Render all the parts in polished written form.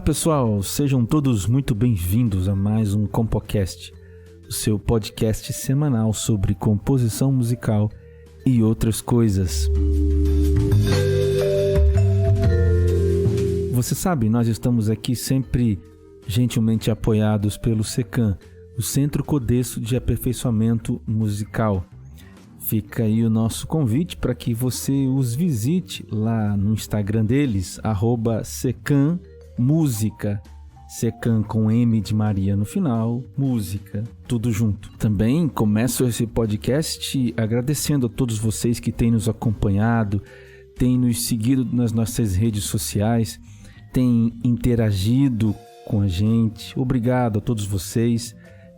pessoal, sejam todos muito bem-vindos a mais um Compocast, o seu podcast semanal sobre composição musical e outras coisas. Você sabe, nós estamos aqui sempre gentilmente apoiados pelo SECAM, o Centro Codesso de Aperfeiçoamento Musical. Fica aí o nosso convite para que você os visite lá no Instagram deles, @SECAMMúsica, SECAM com M de Maria no final, música, tudo junto. Também começo esse podcast agradecendo a todos vocês que têm nos acompanhado, têm nos seguido nas nossas redes sociais, têm interagido com a gente. Obrigado a todos vocês.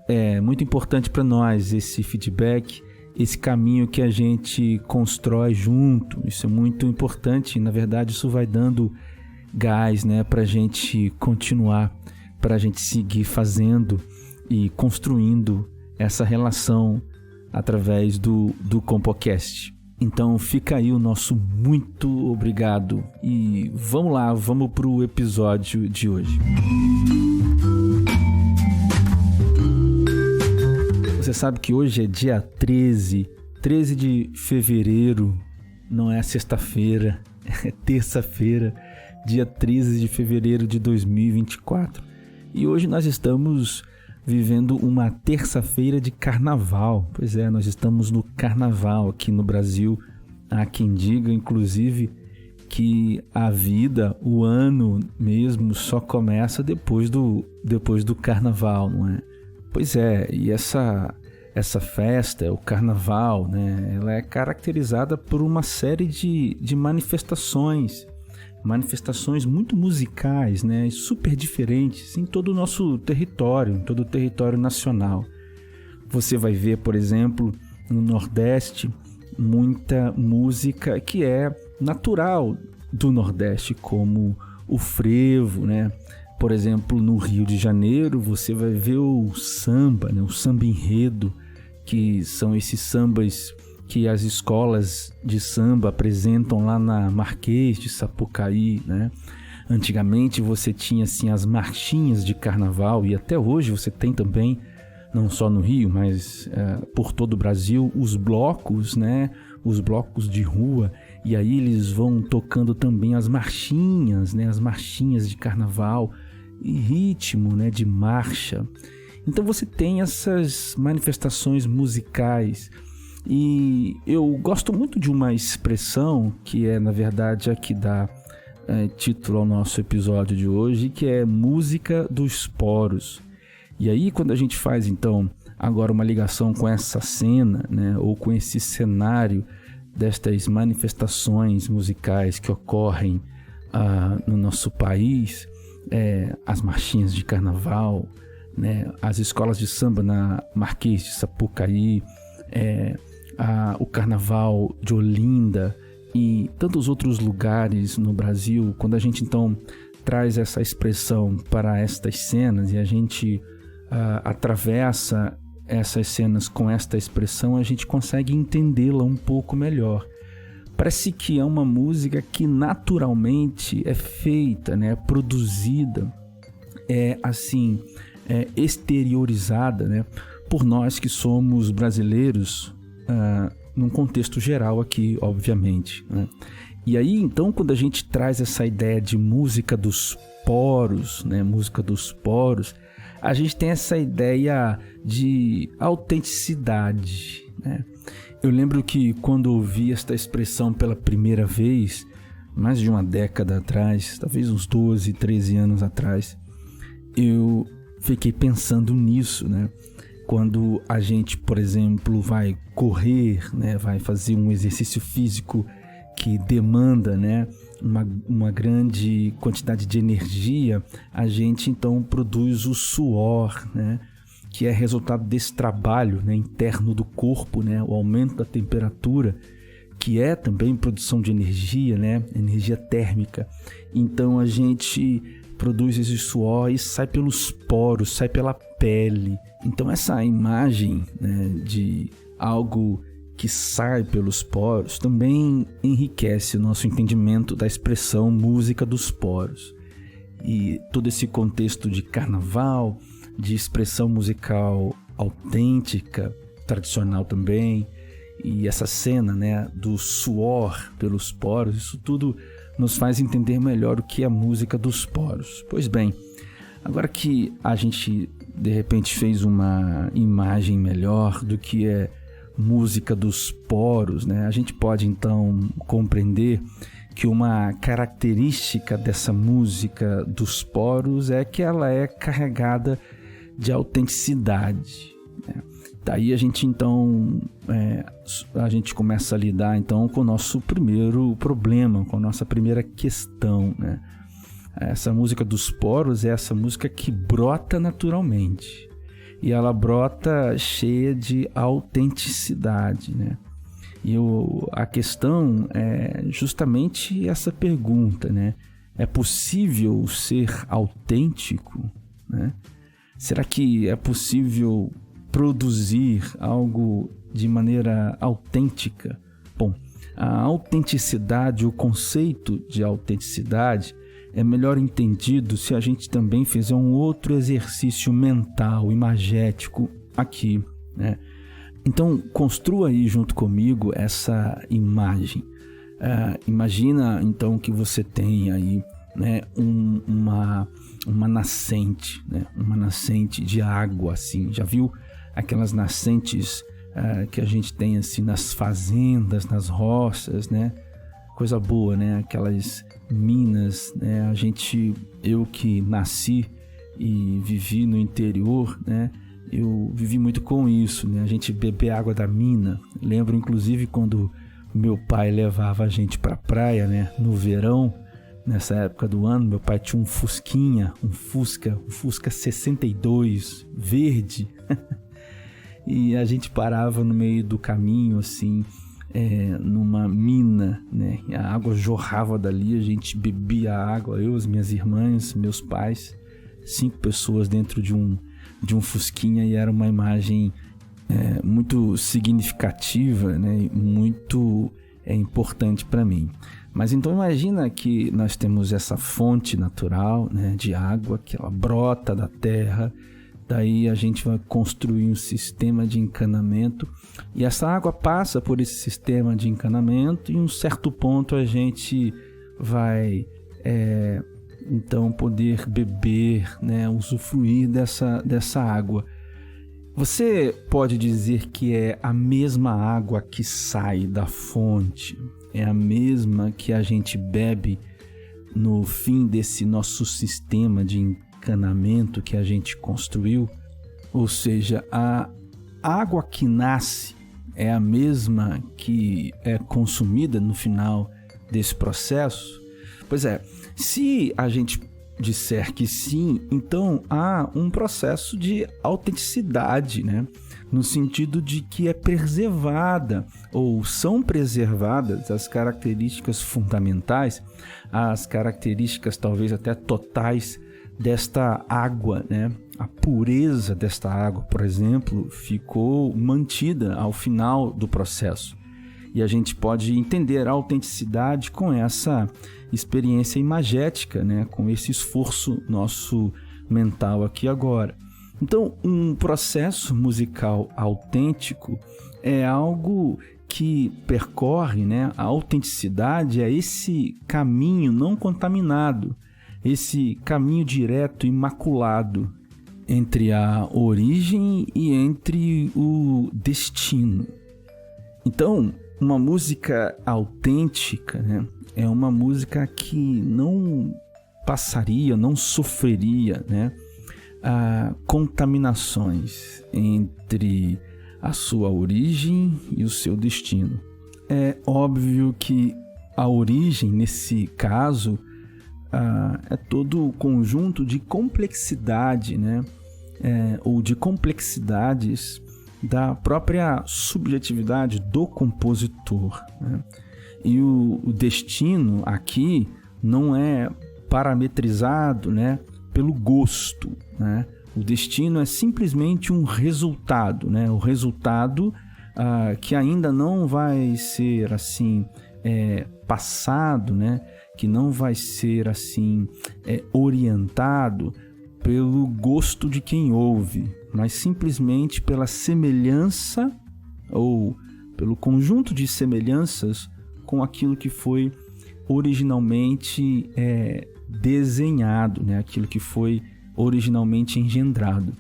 É muito importante para nós esse feedback, esse caminho que a gente constrói junto. Isso é muito importante. Na verdade, isso vai dando gás, né, para a gente continuar, para a gente seguir fazendo e construindo essa relação através do Compocast. Então fica aí o nosso muito obrigado e vamos lá, vamos para o episódio de hoje. Você sabe que hoje é dia 13 de fevereiro, não é sexta-feira, é terça-feira, dia 13 de fevereiro de 2024. E hoje nós estamos vivendo uma terça-feira de carnaval. Pois é, nós estamos no carnaval aqui no Brasil. Há quem diga, inclusive, que a vida, o ano mesmo, só começa depois do carnaval, não é? Pois é, e essa festa, o carnaval, né, ela é caracterizada por uma série de manifestações muito musicais, né, super diferentes em todo o nosso território, em todo o território nacional. Você vai ver, por exemplo, no Nordeste, muita música que é natural do Nordeste, como o frevo, né? Por exemplo, no Rio de Janeiro, você vai ver o samba, né? O samba enredo, que são esses sambas que as escolas de samba apresentam lá na Marquês de Sapucaí, né? Antigamente você tinha assim as marchinhas de carnaval, e até hoje você tem também, não só no Rio, mas por todo o Brasil, os blocos, né? Os blocos de rua, e aí eles vão tocando também as marchinhas, né? As marchinhas de carnaval e ritmo, né? De marcha. Então você tem essas manifestações musicais. E eu gosto muito de uma expressão que é, na verdade, a que dá título ao nosso episódio de hoje, que é música dos poros. E aí, quando a gente faz, então, agora uma ligação com essa cena, né, ou com esse cenário destas manifestações musicais que ocorrem no nosso país, as marchinhas de carnaval, né, as escolas de samba na Marquês de Sapucaí, o Carnaval de Olinda e tantos outros lugares no Brasil. Quando a gente então traz essa expressão para estas cenas e a gente atravessa essas cenas com esta expressão, a gente consegue entendê-la um pouco melhor. Parece que é uma música que naturalmente é feita, né, produzida, exteriorizada, né, por nós que somos brasileiros, num contexto geral aqui, obviamente, né? E aí, então, quando a gente traz essa ideia de música dos poros, né, música dos poros, a gente tem essa ideia de autenticidade, né? Eu lembro que quando ouvi esta expressão pela primeira vez, mais de uma década atrás, talvez uns 12, 13 anos atrás, eu fiquei pensando nisso, né? Quando a gente, por exemplo, vai correr, né, vai fazer um exercício físico que demanda, né, uma grande quantidade de energia, a gente então produz o suor, né, que é resultado desse trabalho, né, interno do corpo, né, o aumento da temperatura, que é também produção de energia, né, energia térmica. Então a gente produz esse suor e sai pelos poros, sai pela pele. Então essa imagem, né, de algo que sai pelos poros também enriquece o nosso entendimento da expressão música dos poros. e todo esse contexto de carnaval, de expressão musical autêntica, tradicional também, e essa cena, né, do suor pelos poros, isso tudo nos faz entender melhor o que é a música dos poros. Pois bem, agora que a gente de repente fez uma imagem melhor do que é música dos poros, né, a gente pode então compreender que uma característica dessa música dos poros é que ela é carregada de autenticidade, né? Daí a gente então a gente começa a lidar então com o nosso primeiro problema, com a nossa primeira questão, né? Essa música dos poros é essa música que brota naturalmente e ela brota cheia de autenticidade, né? E a questão é justamente essa pergunta, né? É possível ser autêntico, né? Será que é possível produzir algo de maneira autêntica? Bom, a autenticidade, o conceito de autenticidade é melhor entendido se a gente também fizer um outro exercício mental, imagético aqui, né? Então, construa aí junto comigo essa imagem. Imagina então que você tem aí, né, uma nascente, né, uma nascente de água, assim. Já viu aquelas nascentes que a gente tem assim nas fazendas, nas roças, né? Coisa boa, né? Aquelas minas, né? Eu que nasci e vivi no interior, né? Eu vivi muito com isso, né? A gente beber água da mina. Lembro, inclusive, quando meu pai levava a gente para a praia, né? No verão, nessa época do ano, meu pai tinha um Fusquinha, um Fusca 62, verde. E a gente parava no meio do caminho, assim, numa mina, né? E a água jorrava dali, a gente bebia a água, eu, as minhas irmãs, meus pais, 5 pessoas dentro de um Fusquinha, e era uma imagem muito significativa, né? Muito importante para mim. Mas então imagina que nós temos essa fonte natural, né, de água, que ela brota da terra, daí a gente vai construir um sistema de encanamento, e essa água passa por esse sistema de encanamento, e em um certo ponto a gente vai então poder beber, né, usufruir dessa água. Você pode dizer que é a mesma água que sai da fonte, é a mesma que a gente bebe no fim desse nosso sistema de encanamento que a gente construiu? Ou seja, a água que nasce é a mesma que é consumida no final desse processo? Pois é, se a gente disser que sim, então há um processo de autenticidade, né? No sentido de que é preservada ou são preservadas as características fundamentais, as características talvez até totais desta água, né? A pureza desta água, por exemplo, ficou mantida ao final do processo. E a gente pode entender a autenticidade com essa experiência imagética, né? Com esse esforço nosso mental aqui agora. Então, um processo musical autêntico é algo que percorre, né? A autenticidade é esse caminho não contaminado, esse caminho direto, imaculado, entre a origem e entre o destino. Então, uma música autêntica, né, é uma música que não passaria, não sofreria, né, contaminações entre a sua origem e o seu destino. É óbvio que a origem, nesse caso, é todo o conjunto de complexidade, né, ou de complexidades da própria subjetividade do compositor, né? E o destino aqui não é parametrizado, né, pelo gosto, né? O destino é simplesmente um resultado, né? O resultado que ainda não vai ser assim passado, né? que não vai ser assim orientado pelo gosto de quem ouve, mas simplesmente pela semelhança ou pelo conjunto de semelhanças com aquilo que foi originalmente desenhado, né? Aquilo que foi originalmente engendrado.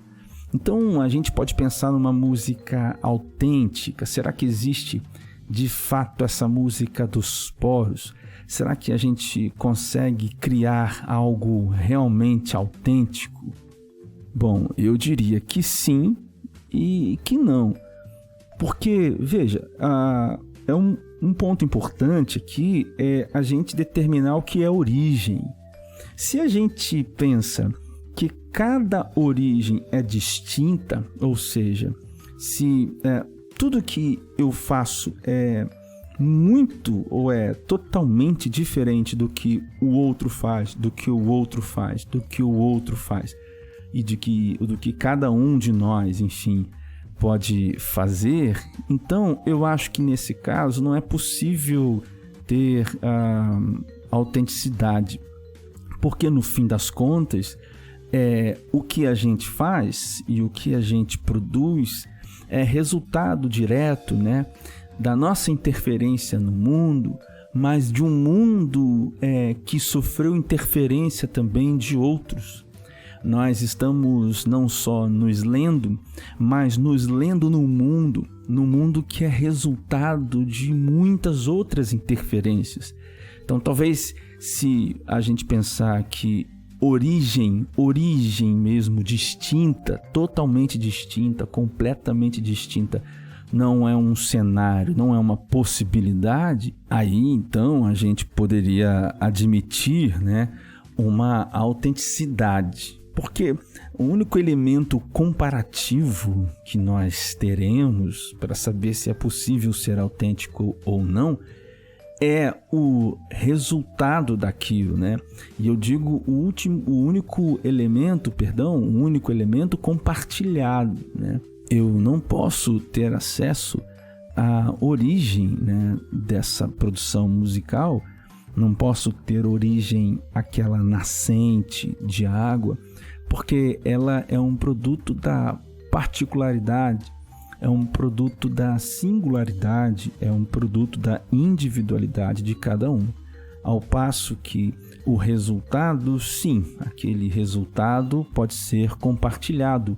Então a gente pode pensar numa música autêntica. Será que existe de fato essa música dos poros? Será que a gente consegue criar algo realmente autêntico? Bom, eu diria que sim e que não. Porque, veja, um ponto importante aqui é a gente determinar o que é origem. Se a gente pensa que cada origem é distinta, ou seja, se tudo que eu faço é muito ou é totalmente diferente do que o outro faz, do que o outro faz, do que o outro faz, e do que cada um de nós, enfim, pode fazer, então eu acho que nesse caso não é possível ter autenticidade, porque no fim das contas o que a gente faz e o que a gente produz é resultado direto, né, da nossa interferência no mundo, mas de um mundo que sofreu interferência também de outros. Nós estamos não só nos lendo, mas nos lendo no mundo que é resultado de muitas outras interferências. Então, talvez, se a gente pensar que origem mesmo distinta, totalmente distinta, completamente distinta, não é um cenário, não é uma possibilidade, aí então a gente poderia admitir, né, uma autenticidade. Porque o único elemento comparativo que nós teremos para saber se é possível ser autêntico ou não é o resultado daquilo, né? E eu digo o único elemento compartilhado, né? Eu não posso ter acesso à origem, né, dessa produção musical, não posso ter origem àquela nascente de água, porque ela é um produto da particularidade, é um produto da singularidade, é um produto da individualidade de cada um. Ao passo que o resultado, sim, aquele resultado pode ser compartilhado,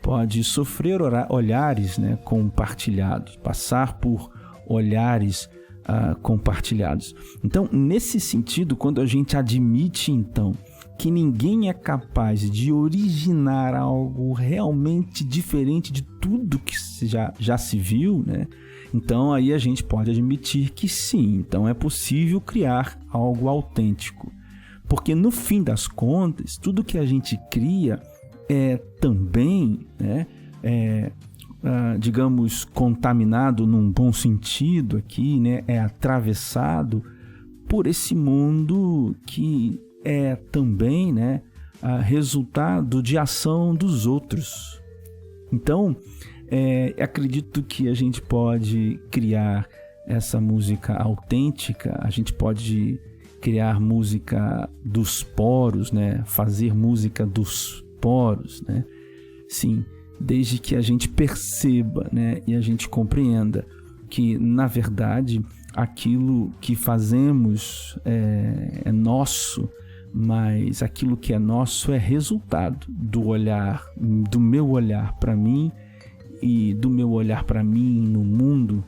pode sofrer olhares, né, compartilhados, passar por olhares compartilhados. Então, nesse sentido, quando a gente admite, então, que ninguém é capaz de originar algo realmente diferente de tudo que já se viu, né? Então, aí a gente pode admitir que sim, então é possível criar algo autêntico. Porque, no fim das contas, tudo que a gente cria é também, né, digamos, contaminado num bom sentido aqui, né, é atravessado por esse mundo que é também, né, resultado de ação dos outros. Então, acredito que a gente pode criar essa música autêntica, a gente pode criar música dos poros, né, fazer música dos poros, né? Sim, desde que a gente perceba, né, e a gente compreenda que, na verdade, aquilo que fazemos é nosso, mas aquilo que é nosso é resultado do olhar, do meu olhar para mim e do meu olhar para mim no mundo,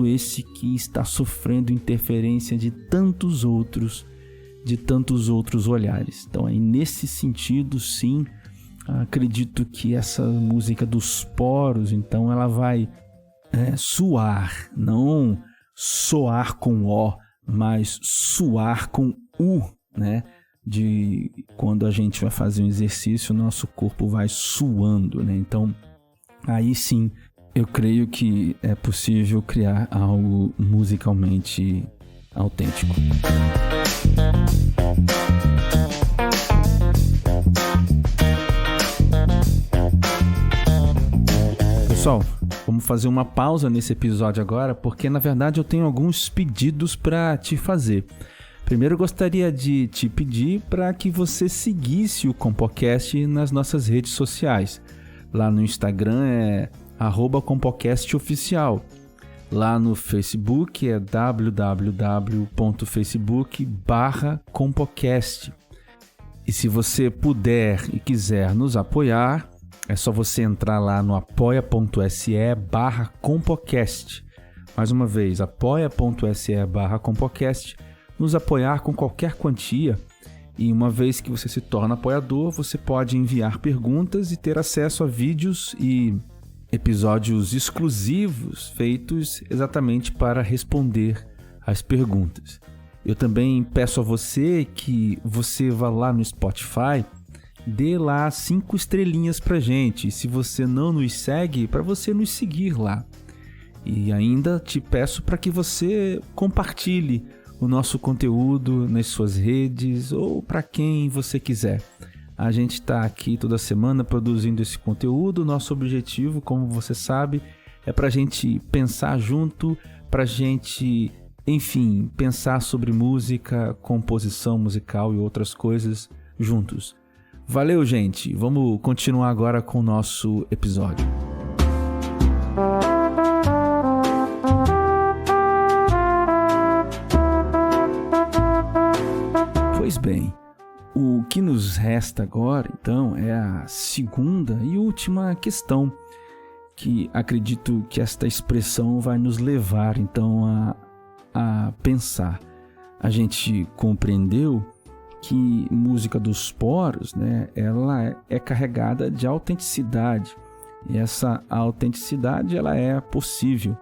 esse que está sofrendo interferência de tantos outros olhares. Então, aí, nesse sentido, sim, acredito que essa música dos poros, então, ela vai suar, não soar com O, mas suar com U, né? De quando a gente vai fazer um exercício, nosso corpo vai suando, né? Então, aí sim, eu creio que é possível criar algo musicalmente autêntico. Pessoal, vamos fazer uma pausa nesse episódio agora, porque na verdade eu tenho alguns pedidos para te fazer. Primeiro eu gostaria de te pedir para que você seguisse o Compocast nas nossas redes sociais. Lá no Instagram é @CompocastOficial. Lá no Facebook é www.facebook.com/Compocast. E se você puder e quiser nos apoiar, é só você entrar lá no apoia.se/Compocast. Mais uma vez, apoia.se/Compocast. Nos apoiar com qualquer quantia. E uma vez que você se torna apoiador, você pode enviar perguntas e ter acesso a vídeos e episódios exclusivos feitos exatamente para responder às perguntas. Eu também peço a você que você vá lá no Spotify, dê lá 5 estrelinhas pra gente. E se você não nos segue, para você nos seguir lá. E ainda te peço para que você compartilhe o nosso conteúdo nas suas redes ou para quem você quiser. A gente está aqui toda semana produzindo esse conteúdo. Nosso objetivo, como você sabe, é para a gente pensar junto, para a gente, enfim, pensar sobre música, composição musical e outras coisas juntos. Valeu, gente! Vamos continuar agora com o nosso episódio. Pois bem, o que nos resta agora, então, é a segunda e última questão, que acredito que esta expressão vai nos levar, então, a pensar. A gente compreendeu que música dos poros, né, ela é carregada de autenticidade, e essa autenticidade ela é possível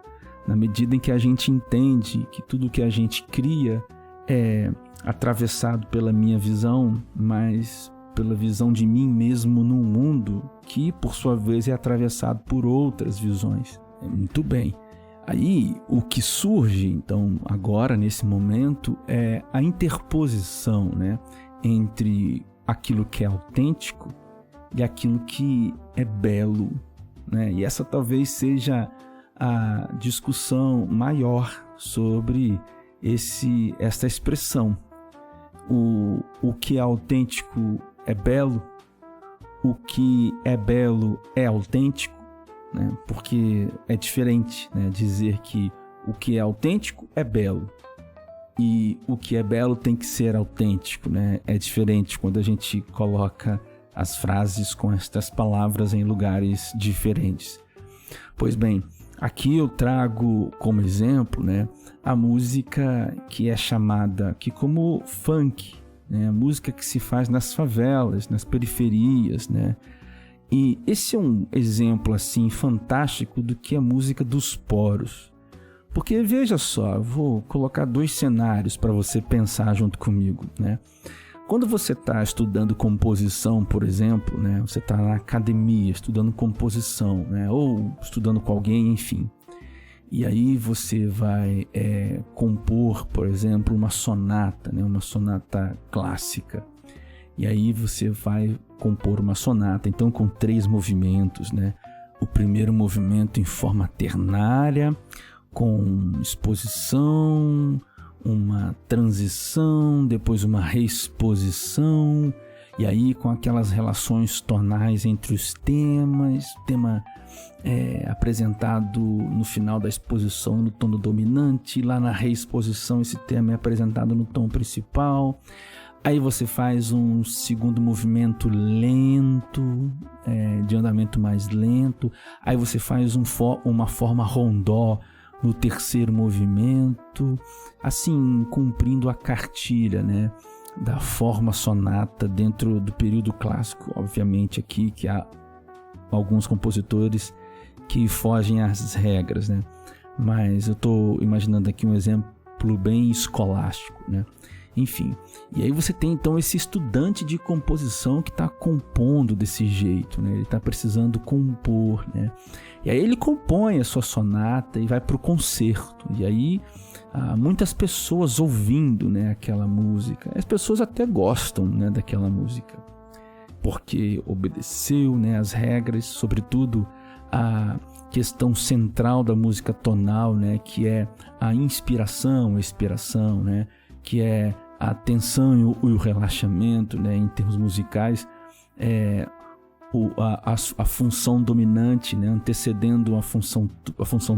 na medida em que a gente entende que tudo que a gente cria é atravessado pela minha visão, mas pela visão de mim mesmo no mundo, que por sua vez é atravessado por outras visões. Muito bem. Aí o que surge então agora nesse momento é a interposição, né, entre aquilo que é autêntico e aquilo que é belo, né? E essa talvez seja a discussão maior sobre esta expressão. O que é autêntico é belo, o que é belo é autêntico, né? Porque é diferente, né, dizer que o que é autêntico é belo e o que é belo tem que ser autêntico, né? É diferente quando a gente coloca as frases com estas palavras em lugares diferentes. Pois bem, aqui eu trago como exemplo, né, a música que é chamada aqui como funk, né, a música que se faz nas favelas, nas periferias, né? E esse é um exemplo assim fantástico do que é a música dos poros. Porque veja só, eu vou colocar 2 cenários para você pensar junto comigo, né? Quando você está estudando composição, por exemplo, né, você está na academia estudando composição, né, ou estudando com alguém, enfim. E aí você vai compor, por exemplo, uma sonata, né, uma sonata clássica. E aí você vai compor uma sonata, então com 3 movimentos, né? O primeiro movimento em forma ternária, com exposição, uma transição, depois uma reexposição, e aí com aquelas relações tonais entre os temas, o tema apresentado no final da exposição no tom dominante, lá na reexposição esse tema é apresentado no tom principal. Aí você faz um segundo movimento lento, de andamento mais lento, aí você faz uma forma rondó no terceiro movimento, assim cumprindo a cartilha, né, da forma sonata dentro do período clássico. Obviamente aqui que há alguns compositores que fogem às regras, né, mas eu estou imaginando aqui um exemplo bem escolástico, né. Enfim, e aí você tem então esse estudante de composição que está compondo desse jeito, né? Ele está precisando compor, né? E aí ele compõe a sua sonata e vai para o concerto. E aí muitas pessoas ouvindo, né, aquela música. As pessoas até gostam, né, daquela música, porque obedeceu, né, as regras, sobretudo a questão central da música tonal, né, que é a inspiração, a expiração, né? Que é a tensão e o relaxamento, né, em termos musicais, a função dominante, né, antecedendo a função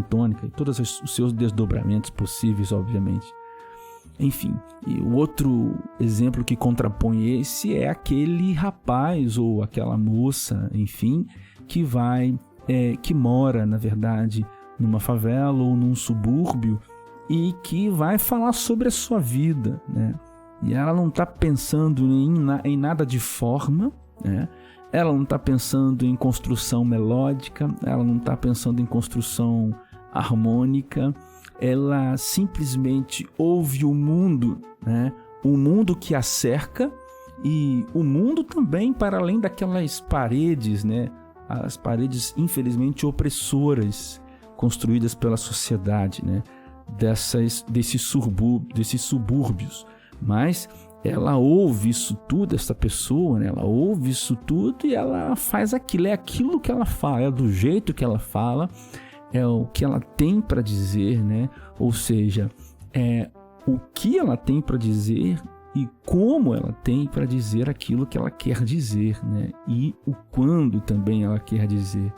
tônica e todos os seus desdobramentos possíveis, obviamente. Enfim, e o outro exemplo que contrapõe esse é aquele rapaz ou aquela moça, enfim, que mora, na verdade, numa favela ou num subúrbio e que vai falar sobre a sua vida, né? E ela não está pensando em nada de forma, né? Ela não está pensando em construção melódica, ela não está pensando em construção harmônica, ela simplesmente ouve o mundo, né? O mundo que a cerca e o mundo também para além daquelas paredes, né? As paredes infelizmente opressoras construídas pela sociedade, né? Desses subúrbios. Mas ela ouve isso tudo, essa pessoa, né? Ela ouve isso tudo e ela faz aquilo, é aquilo que ela fala, é do jeito que ela fala, é o que ela tem para dizer, né? Ou seja, é o que ela tem para dizer e como ela tem para dizer aquilo que ela quer dizer, né? E o quando também ela quer dizer.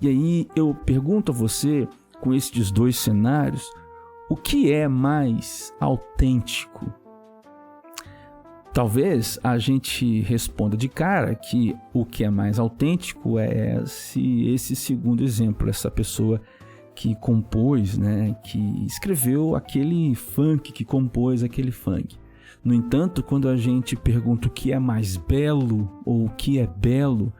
E aí eu pergunto a você, com estes dois cenários, o que é mais autêntico? Talvez a gente responda de cara que o que é mais autêntico é esse segundo exemplo, essa pessoa que compôs, né, que escreveu aquele funk, que compôs aquele funk. No entanto, quando a gente pergunta o que é mais belo ou o que é belo,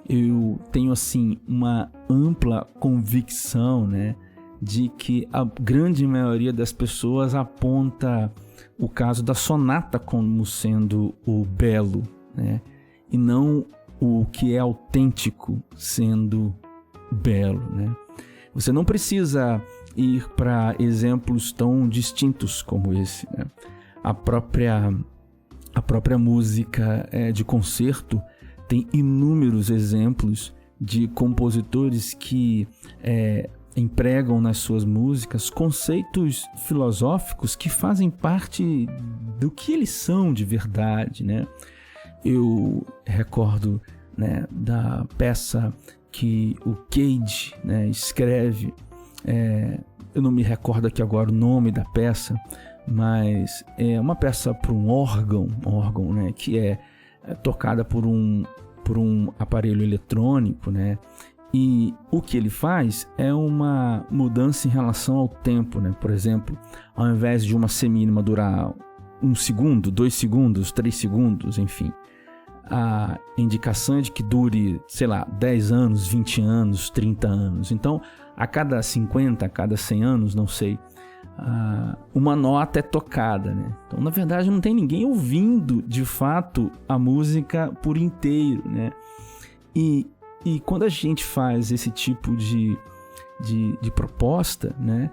eu tenho assim uma ampla convicção, né, de que a grande maioria das pessoas aponta o caso da sonata como sendo o belo, né, e não o que é autêntico sendo belo, né? Você não precisa ir para exemplos tão distintos como esse, né? A própria música de concerto tem inúmeros exemplos de compositores que empregam nas suas músicas conceitos filosóficos que fazem parte do que eles são de verdade, né? Eu recordo, né, da peça que o Cage, né, escreve, eu não me recordo aqui agora o nome da peça, mas é uma peça para um órgão, né, que é tocada por um aparelho eletrônico, né, e o que ele faz é uma mudança em relação ao tempo, né, por exemplo, ao invés de uma semínima durar 1 segundo, 2 segundos, 3 segundos, enfim, a indicação é de que dure, sei lá, 10 anos, 20 anos, 30 anos. Então, a cada 50, a cada 100 anos, não sei, uma nota é tocada, né? Então, na verdade, não tem ninguém ouvindo, de fato, a música por inteiro, né? E quando a gente faz esse tipo de proposta, né?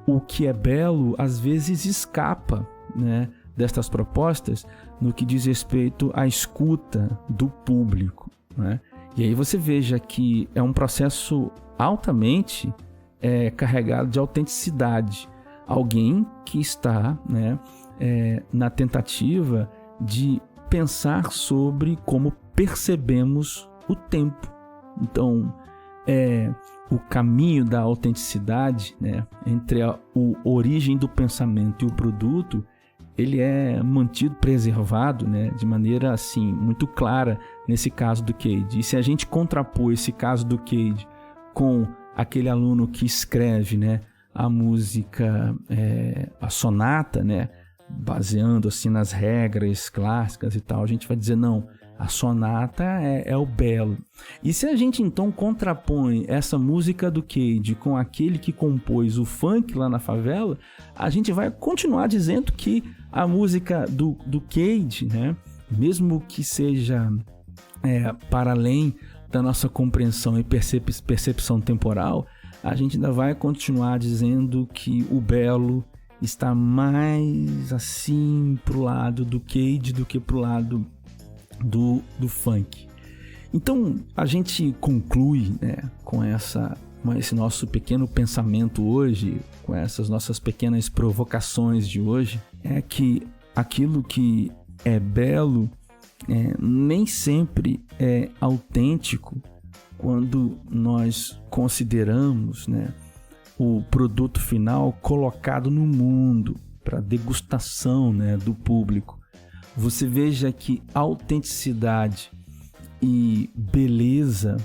O que é belo, às vezes, escapa, né, destas propostas no que diz respeito à escuta do público, né? E aí você veja que é um processo altamente carregado de autenticidade. Alguém que está, né, na tentativa de pensar sobre como percebemos o tempo. Então, o caminho da autenticidade, né, entre a origem do pensamento e o produto, ele é mantido, preservado, né, de maneira assim muito clara nesse caso do Cage. E se a gente contrapor esse caso do Cage com aquele aluno que escreve, né, a música, a sonata, né, baseando assim nas regras clássicas e tal, a gente vai dizer não, a sonata é o belo. E se a gente então contrapõe essa música do Cage com aquele que compôs o funk lá na favela, a gente vai continuar dizendo que a música do Cage, né, mesmo que seja para além da nossa compreensão e percepção temporal, a gente ainda vai continuar dizendo que o belo está mais assim pro lado do Cage do que pro lado do funk. Então a gente conclui, né, com esse nosso pequeno pensamento hoje, com essas nossas pequenas provocações de hoje, é que aquilo que é belo nem sempre é autêntico quando nós consideramos, né, o produto final colocado no mundo para degustação, né, do público. Você veja que autenticidade e beleza,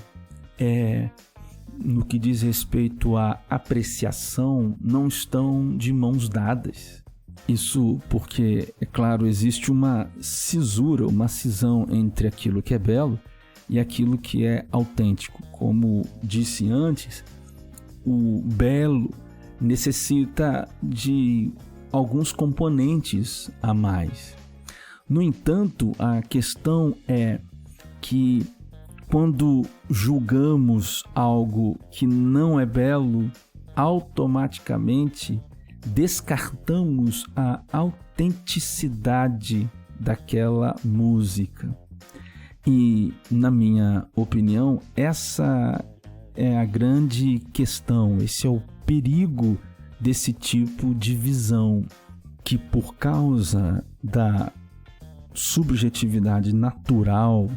no que diz respeito à apreciação, não estão de mãos dadas. Isso porque, é claro, existe uma cisura, uma cisão entre aquilo que é belo e aquilo que é autêntico. Como disse antes, o belo necessita de alguns componentes a mais. No entanto, a questão é que quando julgamos algo que não é belo, automaticamente descartamos a autenticidade daquela música. E, na minha opinião, essa é a grande questão, esse é o perigo desse tipo de visão, que por causa da subjetividade natural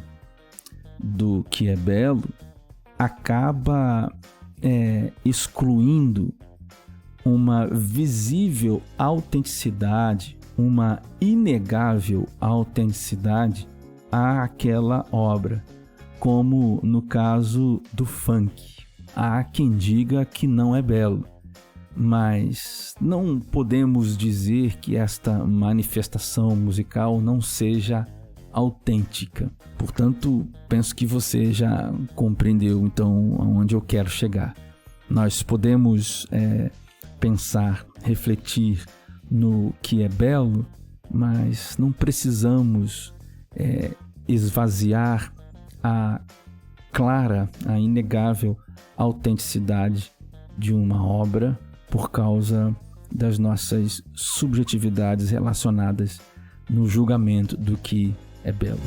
do que é belo, acaba excluindo uma visível autenticidade, uma inegável autenticidade àquela obra, como no caso do funk. Há quem diga que não é belo, mas não podemos dizer que esta manifestação musical não seja autêntica. Portanto, penso que você já compreendeu então aonde eu quero chegar. Nós podemos pensar, refletir no que é belo, mas não precisamos esvaziar a clara, a inegável autenticidade de uma obra por causa das nossas subjetividades relacionadas no julgamento do que é belo.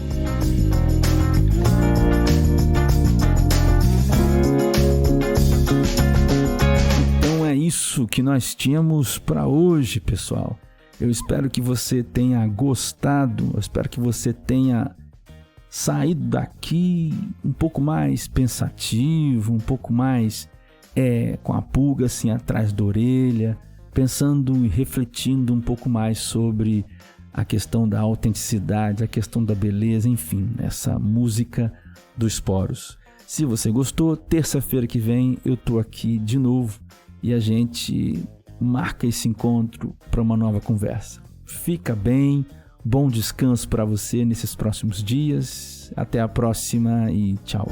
Então é isso que nós tínhamos para hoje, pessoal. Eu espero que você tenha gostado, eu espero que você tenha saído daqui um pouco mais pensativo, um pouco mais com a pulga assim atrás da orelha, pensando e refletindo um pouco mais sobre a questão da autenticidade, a questão da beleza, enfim, essa música dos poros. Se você gostou, terça-feira que vem eu tô aqui de novo e a gente marca esse encontro para uma nova conversa. Fica bem, bom descanso para você nesses próximos dias. Até a próxima e tchau.